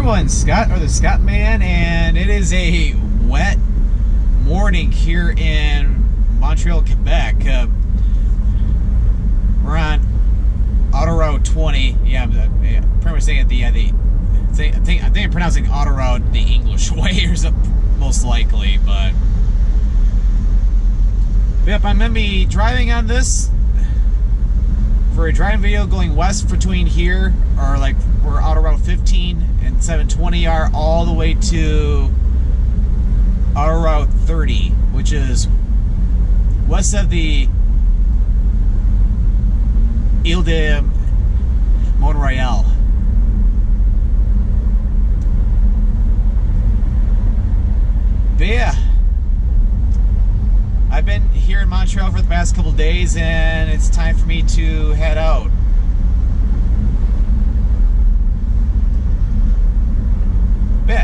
everyone, Scott, or the Scott Man, and it is a wet morning here in Montreal, Quebec. We're on Autoroute 20. Yeah, I'm pretty much saying I think I'm pronouncing Autoroute the English way, or something, most likely, but yep, I'm gonna be driving on this for a driving video going west between here, or like where Autoroute 15 and 720 are, all the way to Autoroute 30, which is west of the Ile de Montreal. But yeah, I've been here in Montreal for the past couple days, and it's time for me to head out. But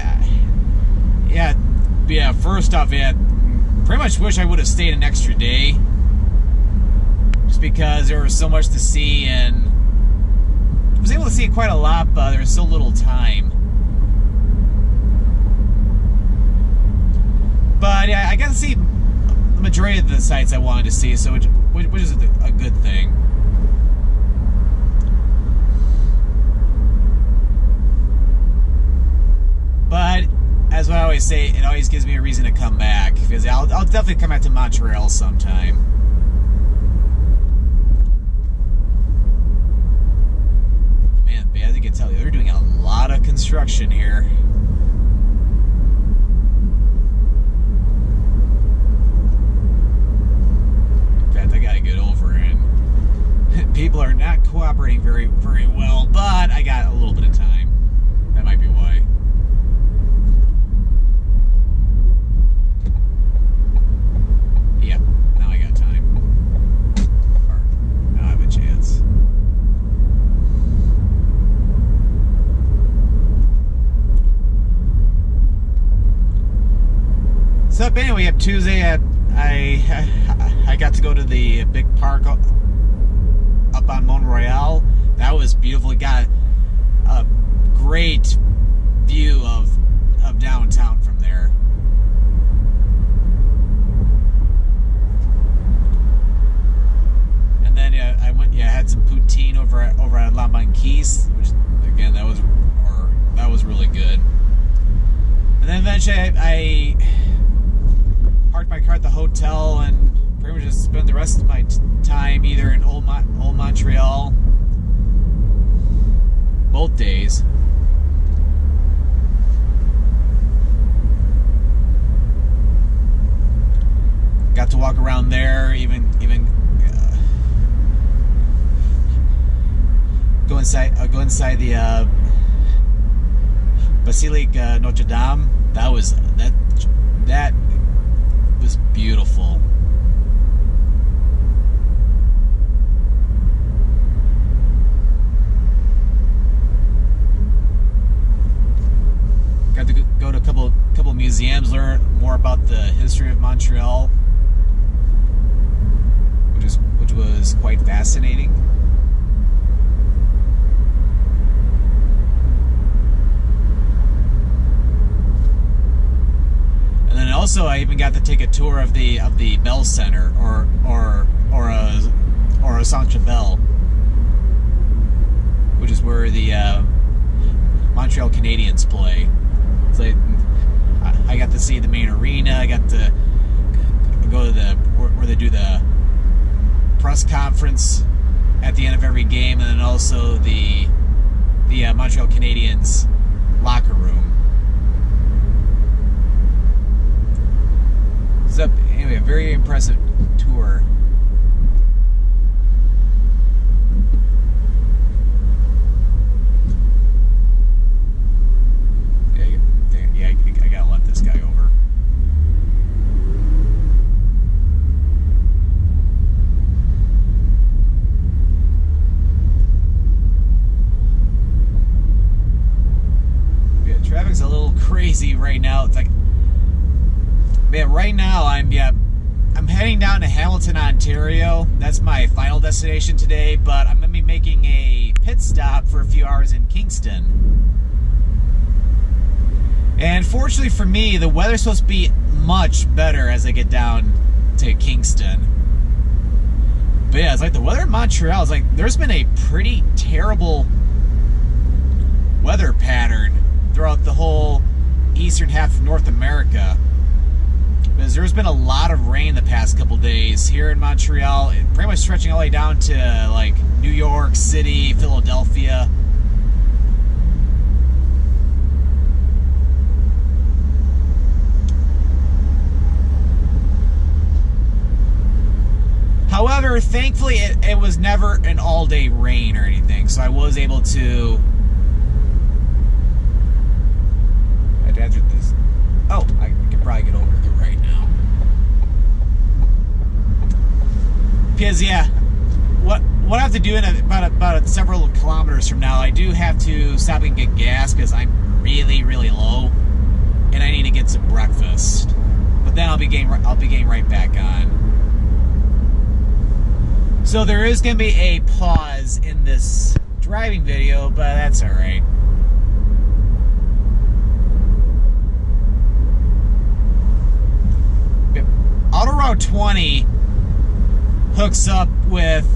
yeah, first off, pretty much wish I would have stayed an extra day, just because there was so much to see, and I was able to see quite a lot, but there was so little time. But yeah, I got to see the majority of the sites I wanted to see, so which is a good thing. But as what I always say, it always gives me a reason to come back, because I'll definitely come back to Montreal sometime. Man, but as you can tell, they're doing a lot of construction here. People are not cooperating very well, but I got a little bit of time. That might be why. Yeah, now I got time. Or now I have a chance. So anyway, up Tuesday, I got to go to the big park up on Montreal. That was beautiful. It got a great view of downtown from there. And then I had some poutine over at La Banquise, which again that was really good. And then eventually I parked my car at the hotel and pretty much just spend the rest of my time either in Old Montreal, both days. Got to walk around there, even go inside the Basilique Notre Dame. That was beautiful. Got to go to a couple museums, learn more about the history of Montreal, which was quite fascinating. And then also I even got to take a tour of the Bell Center, or a Centre Bell, which is where the Montreal Canadiens play. So I got to see the main arena. I got to go to where they do the press conference at the end of every game, and then also the Montreal Canadiens locker room. So anyway, a very impressive tour. I gotta let this guy over. Yeah, traffic's a little crazy right now. It's like, man, right now I'm heading down to Hamilton, Ontario. That's my final destination today, but I'm gonna be making a pit stop for a few hours in Kingston. And fortunately for me, the weather's supposed to be much better as I get down to Kingston. But yeah, it's like the weather in Montreal is like, there's been a pretty terrible weather pattern throughout the whole eastern half of North America. Because there's been a lot of rain the past couple days here in Montreal, pretty much stretching all the way down to like New York City, Philadelphia. However, thankfully, it was never an all-day rain or anything, so I was able to... I had to answer this. Oh, I can probably get over to the right now. Because, yeah, what I have to do in about several kilometers from now, I do have to stop and get gas because I'm really, really low, and I need to get some breakfast. But then I'll be getting right back on. So there is going to be a pause in this driving video, but that's alright. Autoroute 20 hooks up with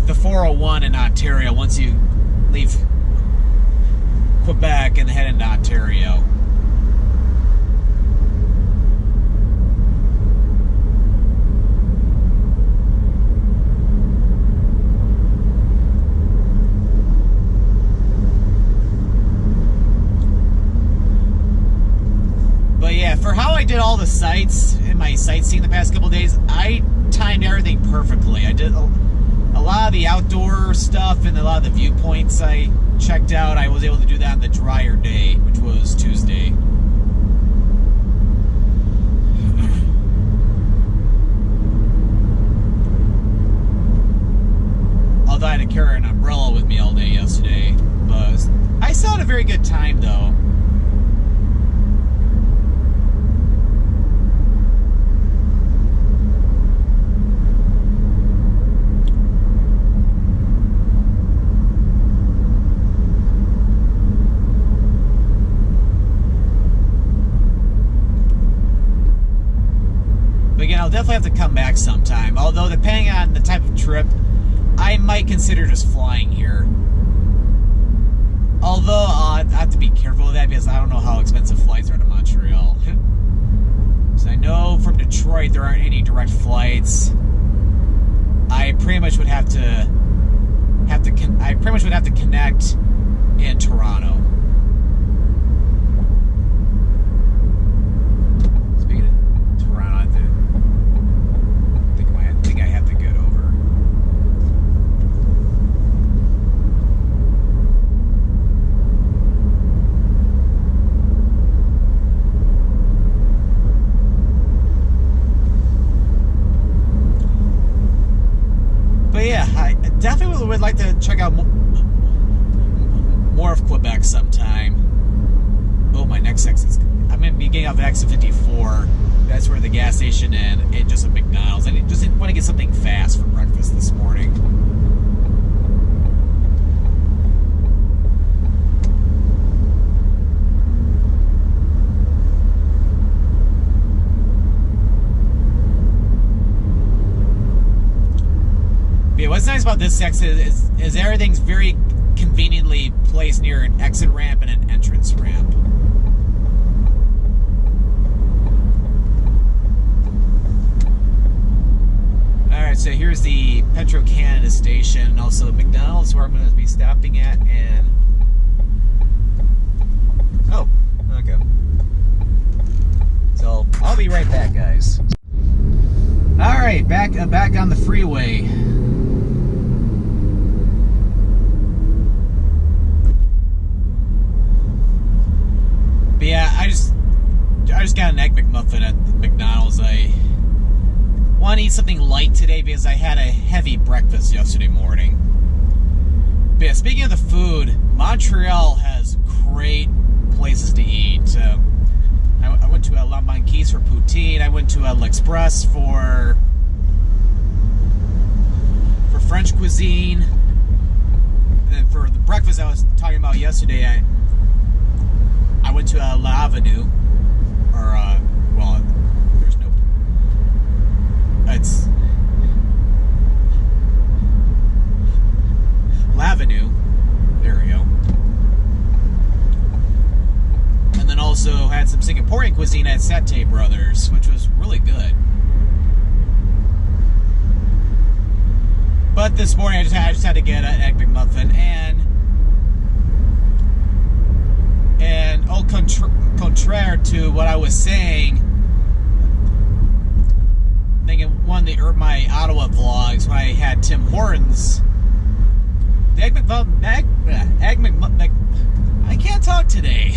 the 401 in Ontario once you leave Quebec and head into Ontario. For how I did all the sights in my sightseeing the past couple of days, I timed everything perfectly. I did a lot of the outdoor stuff and a lot of the viewpoints I checked out. I was able to do that on the drier day, which was Tuesday. Although I had to carry an umbrella with me all day yesterday, but I still had a very good time though. I'll definitely have to come back sometime, although depending on the type of trip, I might consider just flying here. Although I have to be careful with that because I don't know how expensive flights are to Montreal. So I know from Detroit there aren't any direct flights. I pretty much would have to connect in Toronto. Definitely would like to check out more of Quebec sometime. Oh, my next exit. I'm going to be getting off at exit 54. That's where the gas station and just a McDonald's. I just want to get something fast for breakfast this morning. What's nice about this exit is everything's very conveniently placed near an exit ramp and an entrance ramp. Alright, so here's the Petro-Canada station and also McDonald's where I'm going to be stopping at, and... Oh, okay. So, I'll be right back, guys. Alright, back on the freeway. But yeah, I just got an Egg McMuffin at McDonald's. I want to eat something light today because I had a heavy breakfast yesterday morning. But yeah, speaking of the food, Montreal has great places to eat. I went to La Banquise for poutine. I went to L'Express for French cuisine. And then for the breakfast I was talking about yesterday, I went to L'Avenue, or well, there's no. It's L'Avenue. There we go. And then also had some Singaporean cuisine at Satay Brothers, which was really good. But this morning I just had to get an Egg McMuffin, and au contraire to what I was saying, I think in one of my Ottawa vlogs when I had Tim Hortons, the Egg McMuffin, I can't talk today.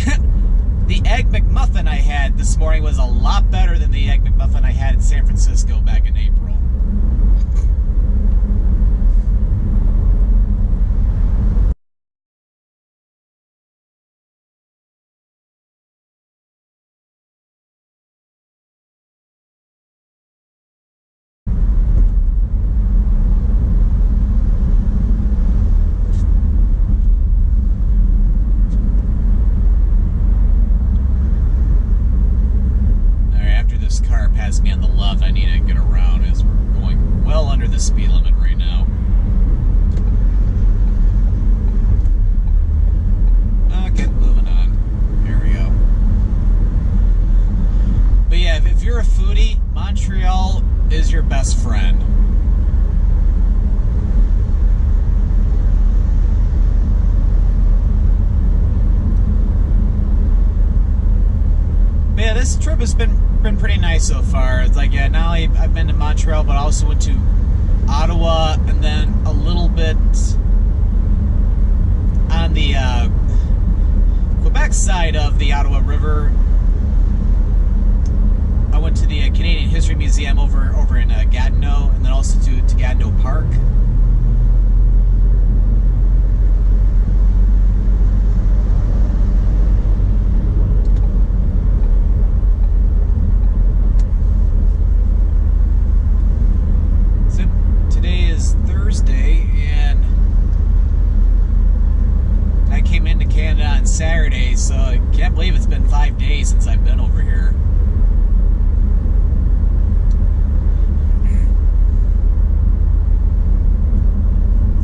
The Egg McMuffin I had this morning was a lot better than the Egg McMuffin I had in San Francisco back in April. Me on the left, I need to get around as we're going well under the speed limit right now. Okay, moving on. There we go. But yeah, if you're a foodie, Montreal is your best friend. But yeah, this trip has been pretty nice so far. It's like, yeah, not only I've been to Montreal, but I also went to Ottawa, and then a little bit on the Quebec side of the Ottawa River. I went to the Canadian History Museum over in Gatineau, and then also to Gatineau Park. Thursday, and I came into Canada on Saturday, so I can't believe it's been 5 days since I've been over here.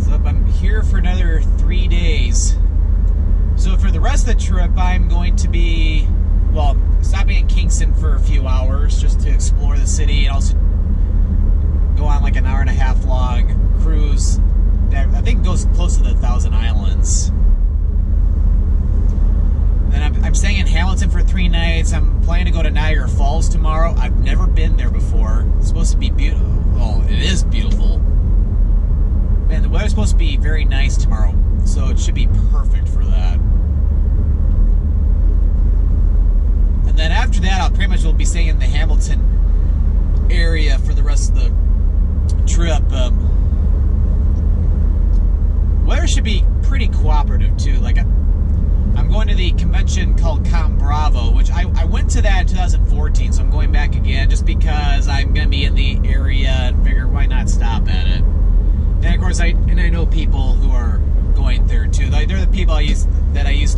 So I'm here for another 3 days. So for the rest of the trip, I'm going to be, well, stopping in Kingston for a few hours just to explore the city, and also go on like an hour-and-a-half long cruise that I think goes close to the 1,000 Islands. Then I'm staying in Hamilton for 3 nights. I'm planning to go to Niagara Falls tomorrow. I've never been there before. It's supposed to be beautiful. Well, it is beautiful. Man, the weather's supposed to be very nice tomorrow, so it should be perfect for that. And then after that, I'll pretty much will be staying in the Hamilton area for the rest of the trip. Weather should be pretty cooperative too. Like I'm going to the convention called Com Bravo, which I went to that in 2014, so I'm going back again just because I'm going to be in the area and figure why not stop at it. And of course, I know people who are going there too. Like, they're the people I used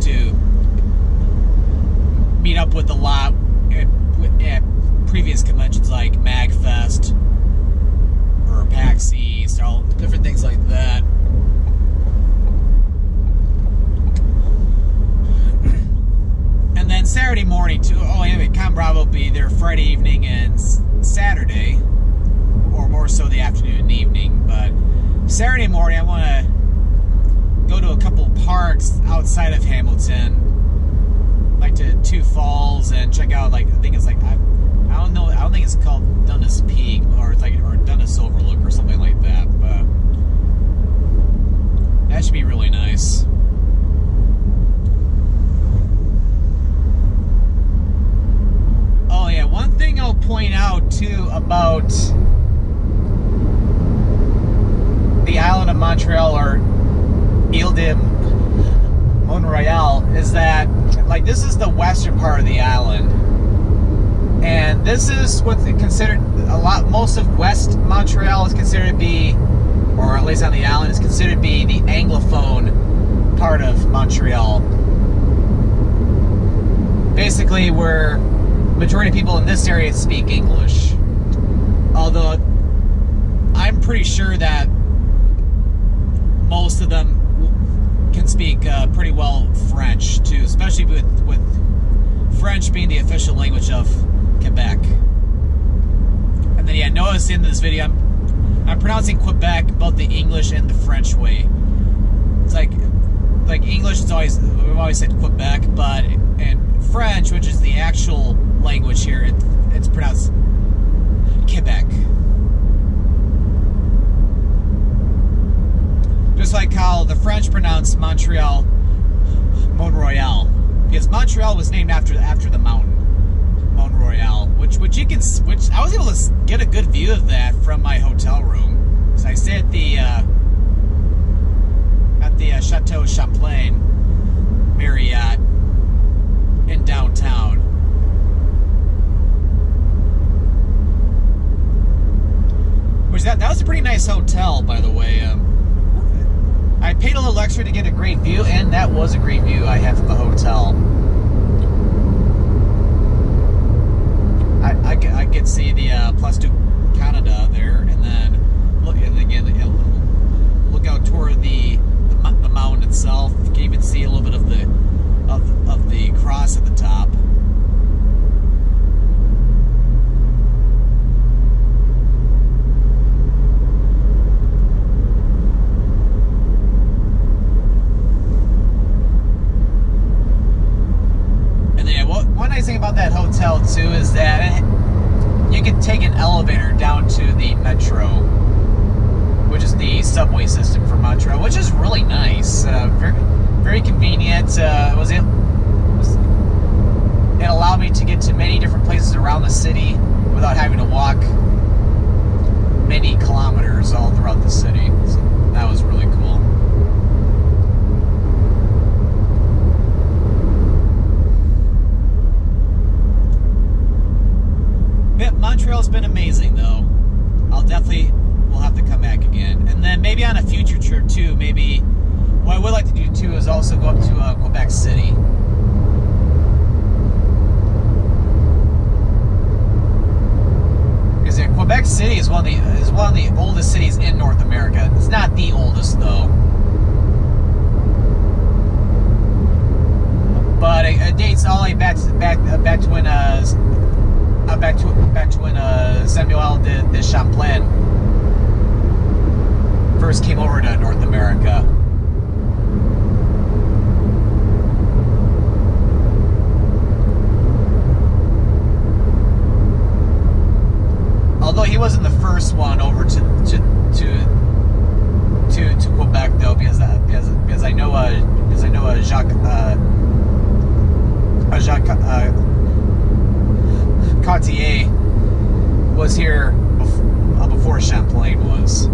to meet up with a lot at previous conventions like MagFest or PAX East, all different things like that. And then Saturday morning too. Oh, anyway, Com Bravo will be there Friday evening and Saturday, or more so the afternoon and evening. But Saturday morning, I want to go to a couple parks outside of Hamilton, like to Two Falls, and check out, like, I think it's like, I don't know, I don't think it's called Dundas Peak, or it's like, or Dundas Overlook or something like that, but that should be really nice. Oh yeah, one thing I'll point out too about the island of Montreal, or Ile de Montreal, is that, like, this is the western part of the island, and this is what's considered most of West Montreal is considered to be, or at least on the island, is considered to be the anglophone part of Montreal. basically where majority of people in this area speak English. Although I'm pretty sure that most of them can speak pretty well French too, especially with French being the official language of Quebec. And then, yeah, notice in this video I'm pronouncing Quebec both the English and the French way. It's like English is always, we've always said Quebec, but in French, which is the actual language here, it's pronounced Quebec. Just like how the French pronounce Montreal Montreal, because Montreal was named after the mountain Montreal, which I was able to get a good view of that from my hotel room. So I stayed at the Chateau Champlain Marriott in downtown. Which that was a pretty nice hotel, by the way. I paid a little extra to get a great view, and that was a great view I had from the hotel. I could see the Place du Canada there, and then look out toward the mountain itself. You can even see a little bit of the cross at the top. And then one nice thing about that hotel too is that you can take an elevator down to the metro, which is the subway system for Montreal, which is really nice. Very, very convenient. It allowed me to get to many different places around the city without having to walk many kilometers all throughout the city. So that was really cool. Montreal's been amazing, though. We'll have to come back again. And then maybe on a future trip, too, maybe what I would like to do, too, is also go up to Quebec City. Because Quebec City is one of the oldest cities in North America. It's not the oldest, though. But it dates all the way back to when Samuel de Champlain first came over to North America. Although he wasn't the first one over to Quebec, though, because I know Jacques Cartier was here before Champlain was.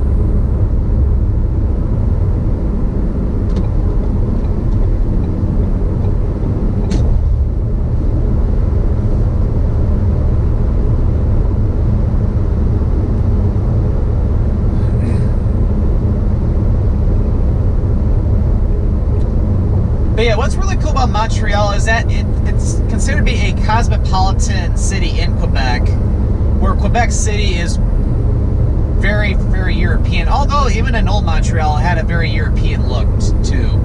But yeah, what's really cool about Montreal is that it's considered to be a cosmopolitan city in Quebec, where Quebec City is very, very European. Although even an old Montreal had a very European look too.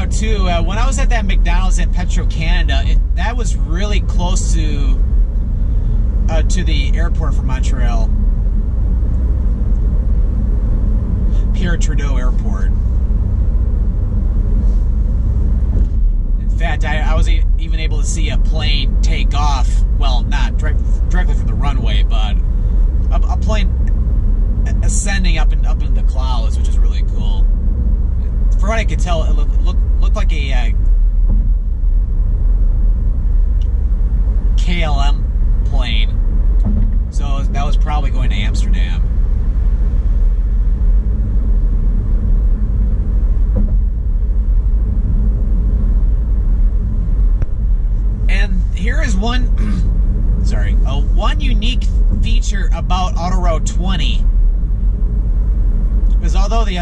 Too, when I was at that McDonald's in Petro-Canada, that was really close to the airport for Montreal, Pierre Trudeau Airport. In fact, I was even able to see a plane take off. Well, not directly from the runway, but a plane ascending up into the clouds, which is really cool. For what I could tell, it looked like a KLM plane. So that was probably going to Amsterdam. And here is one, one unique feature about Autoroute 20. Because although the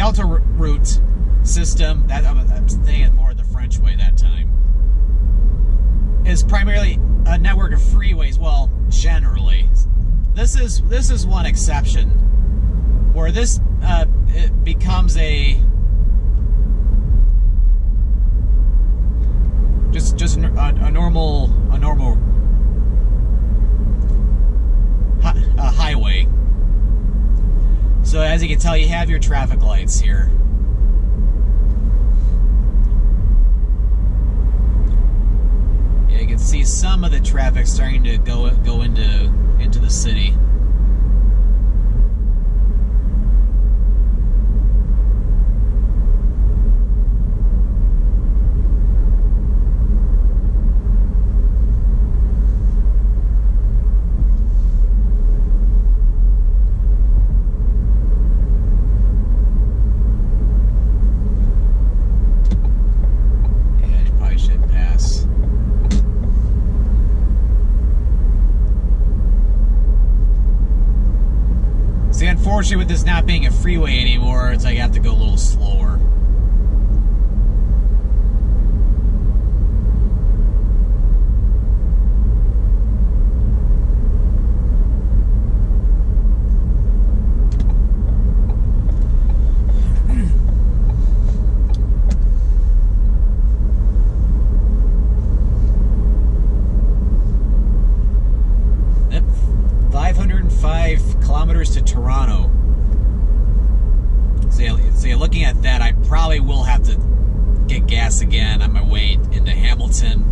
Autoroute system, that I'm saying it more the French way that time, is primarily a network of freeways. Well, generally, this is one exception where this it becomes a just a normal highway. So as you can tell, you have your traffic lights here. Yeah, you can see some of the traffic starting to go into the city. Unfortunately, with this not being a freeway anymore, it's like I have to go a little slower. Yep, 505 kilometers to Toronto. So you're looking at that, I probably will have to get gas again on my way into Hamilton.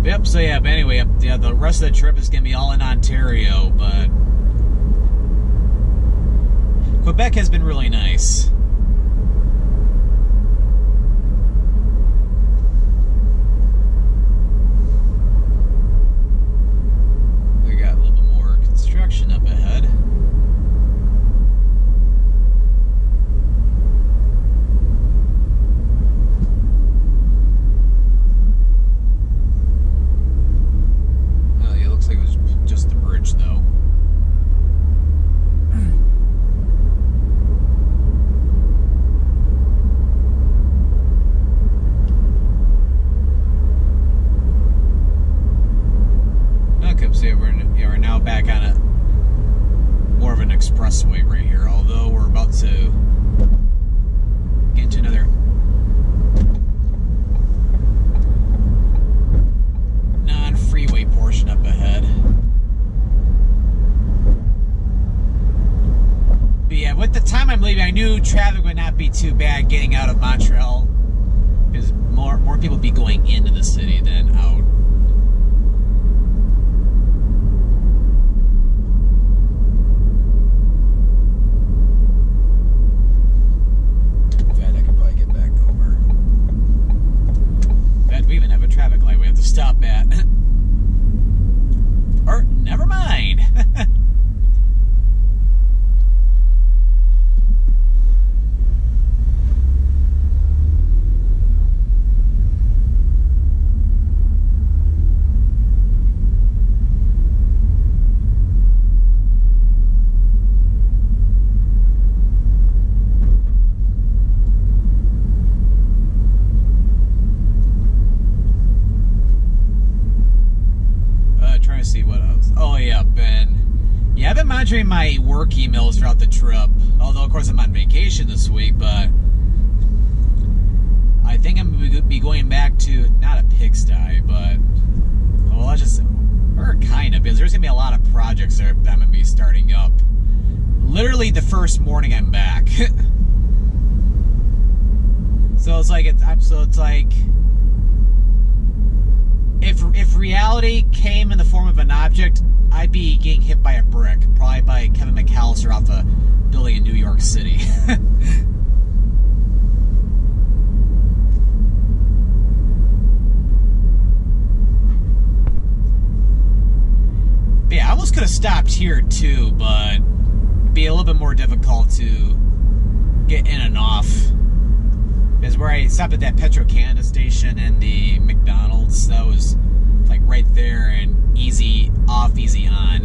Yep, so yeah, but anyway, yeah, the rest of the trip is going to be all in Ontario, but Quebec has been really nice. We got a little bit more construction up ahead. Though. Okay, so we're now back on a more of an expressway right here, although we're about to get into another non-freeway portion up ahead. Yeah, with the time I'm leaving, I knew traffic would not be too bad getting out of Montreal, because more people would be going into the city than out. In fact, I could probably get back over. In fact, we even have a traffic light we have to stop at. Or, never mind. See what else. Oh yeah, Ben. Yeah, I've been monitoring my work emails throughout the trip. Although of course I'm on vacation this week, but I think I'm gonna be going back to not a pigsty, but well, or kind of, because there's gonna be a lot of projects that I'm gonna be starting up. Literally the first morning I'm back. So So it's like if reality came in the form of an object, I'd be getting hit by a brick, probably by Kevin McAllister off a building in New York City. But yeah, I almost could have stopped here too, but it'd be a little bit more difficult to get in and off. Because where I stopped at that Petro-Canada station and the McDonald's, that was like right there and easy off, easy on.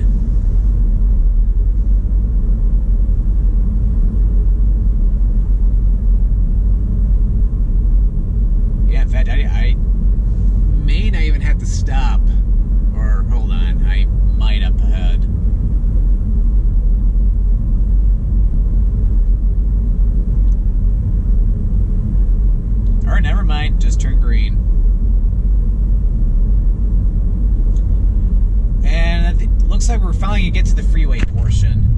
Yeah, in fact, I may not even have to stop. Or, hold on, I might up ahead. Or, never mind, just turn green. And it looks like we're finally going to get to the freeway portion.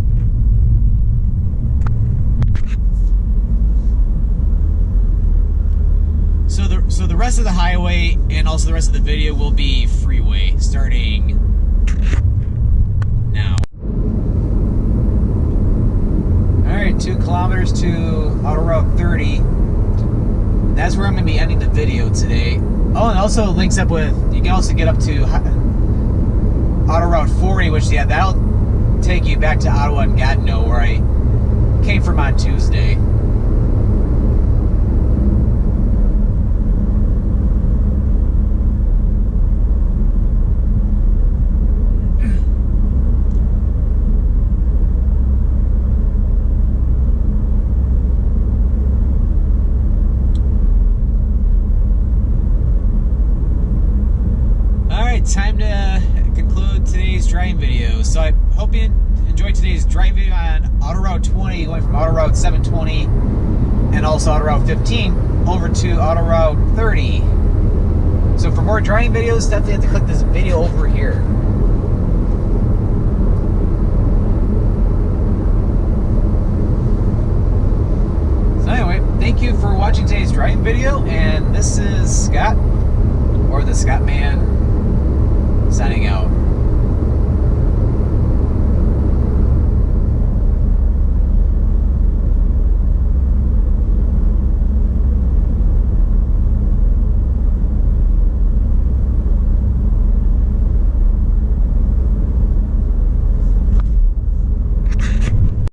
So the rest of the highway and also the rest of the video will be freeway starting now. Alright, 2 kilometers to Autoroute 30. That's where I'm going to be ending the video today. Oh, and also links up with, you can also get up to Autoroute 40, which, yeah, that'll take you back to Ottawa and Gatineau, where I came from on Tuesday. Time to conclude today's driving video. So I hope you enjoyed today's driving video on Autoroute 20, going from Autoroute 720 and also Autoroute 15 over to Autoroute 30. So for more driving videos, definitely have to click this video over here. So anyway, thank you for watching today's driving video, and this is Scott, or the Scottman, signing out.